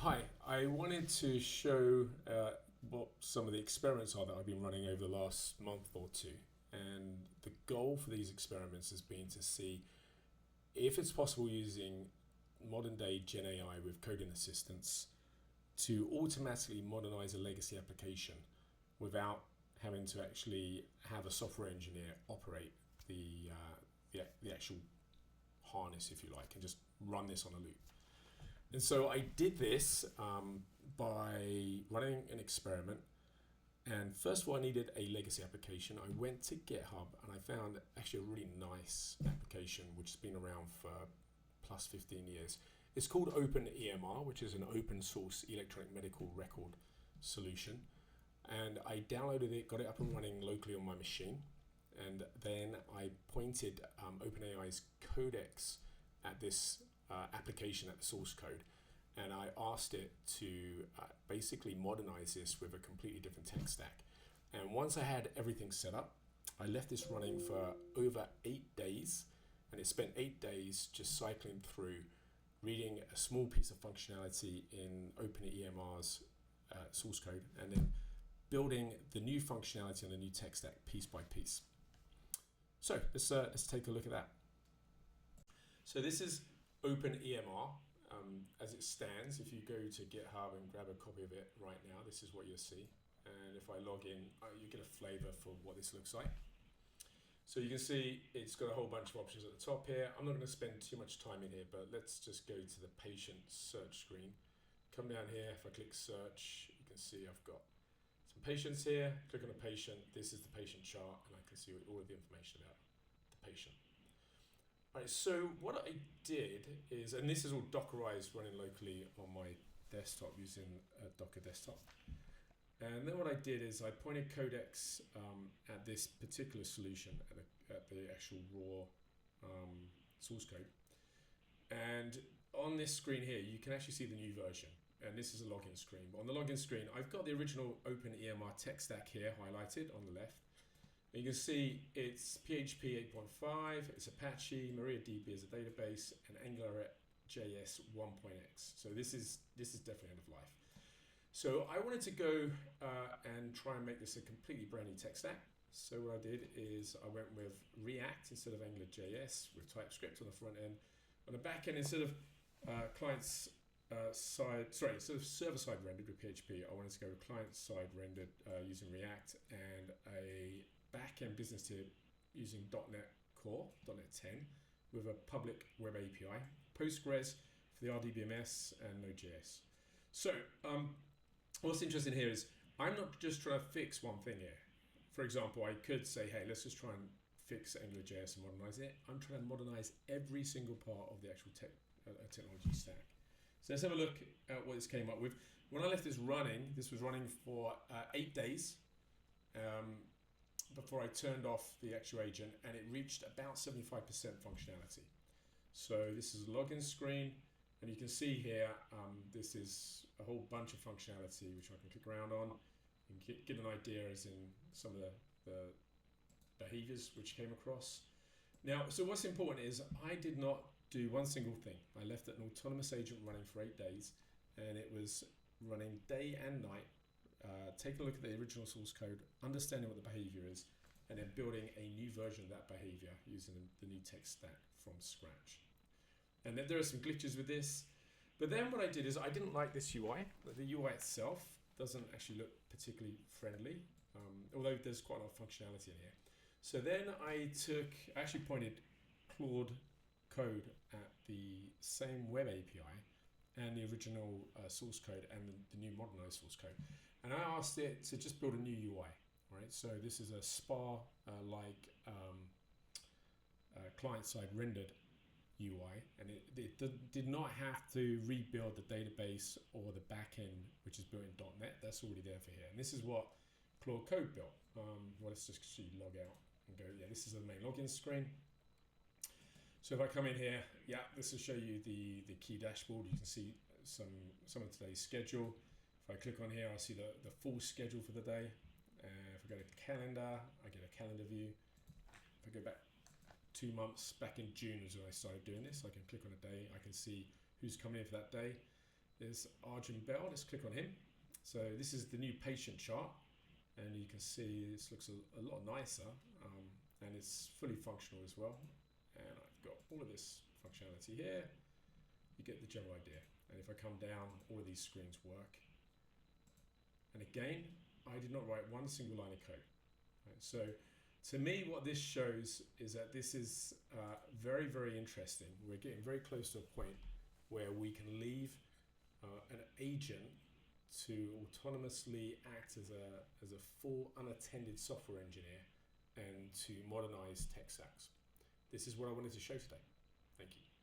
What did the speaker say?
Hi, I wanted to show what some of the experiments are that I've been running over the last month or two. And the goal for these experiments has been to see if it's possible using modern day Gen AI with coding assistance to automatically modernize a legacy application without having to actually have a software engineer operate the actual harness, if you like, and just run this on a loop. And so I did this by running an experiment. And first of all, I needed a legacy application. I went to GitHub and I found actually a really nice application which has been around for plus 15 years. It's called OpenEMR, which is an open source electronic medical record solution. And I downloaded it, got it up and running locally on my machine. And then I pointed OpenAI's codex at this application, at the source code, and I asked it to basically modernize this with a completely different tech stack. And once I had everything set up, I left this running for over 8 days, and it spent 8 days just cycling through, reading a small piece of functionality in OpenEMR's source code, and then building the new functionality on the new tech stack piece by piece. So let's take a look at that. So this is OpenEMR as it stands. If you go to GitHub and grab a copy of it right now, this is what you'll see. And if I log in, you get a flavor for what this looks like. So you can see it's got a whole bunch of options at the top here. I'm not going to spend too much time in here, but let's just go to the patient search screen. Come down here, if I click search, you can see I've got some patients here. Click on a patient. This is the patient chart, and I can see all of the information about the patient. All right, so what I did is, and this is all Dockerized running locally on my desktop using a Docker desktop. And then what I did is I pointed codex at this particular solution, at the actual raw source code. And on this screen here, you can actually see the new version. And this is a login screen. But on the login screen, I've got the original OpenEMR tech stack here highlighted on the left. And you can see it's PHP 8.5, it's Apache, MariaDB as a database, and AngularJS 1.x. So this is definitely end of life. So I wanted to go and try and make this a completely brand new tech stack. So what I did is I went with React instead of AngularJS, with TypeScript on the front end. On the back end, instead of server-side rendered with PHP, I wanted to go with client-side rendered using React, and a back-end business tip using .NET Core, .NET 10, with a public web API, Postgres for the RDBMS, and Node.js. So what's interesting here is I'm not just trying to fix one thing here. For example, I could say, hey, let's just try and fix AngularJS and modernize it. I'm trying to modernize every single part of the actual technology stack. So let's have a look at what this came up with. When I left this running, this was running for 8 days before I turned off the actual agent, and it reached about 75% functionality. So this is a login screen, and you can see here, this is a whole bunch of functionality which I can click around on and get an idea as in some of the behaviors which came across. Now, so what's important is I did not do one single thing. I left an autonomous agent running for 8 days, and it was running day and night, taking a look at the original source code, understanding what the behavior is, and then building a new version of that behavior using the new tech stack from scratch. And then there are some glitches with this, but then what I did is I didn't like this UI. The UI itself doesn't actually look particularly friendly, although there's quite a lot of functionality in here. So then I actually pointed Claude code at the same web API and the original source code and the new modernized source code. And I asked it to just build a new UI, right? So this is a SPA-like client-side rendered UI, and it did not have to rebuild the database or the backend, which is built in .NET. That's already there for here. And this is what Claude Code built. Well, let's just actually log out and go, yeah, this is the main login screen. So if I come in here, yeah, this will show you the key dashboard. You can see some of today's schedule. If I click on here, I'll see the full schedule for the day. If I go to calendar, I get a calendar view. If I go back 2 months, back in June is when I started doing this. I can click on a day, I can see who's coming in for that day. is Arjun Bell. Let's click on him. So this is the new patient chart, and you can see this looks a lot nicer, and it's fully functional as well. And I've got all of this functionality here. You get the general idea. And if I come down, all of these screens work. And again, I did not write one single line of code. Right? So to me, what this shows is that this is very, very interesting. We're getting very close to a point where we can leave an agent to autonomously act as a full unattended software engineer and to modernize tech stacks. This is what I wanted to show today. Thank you.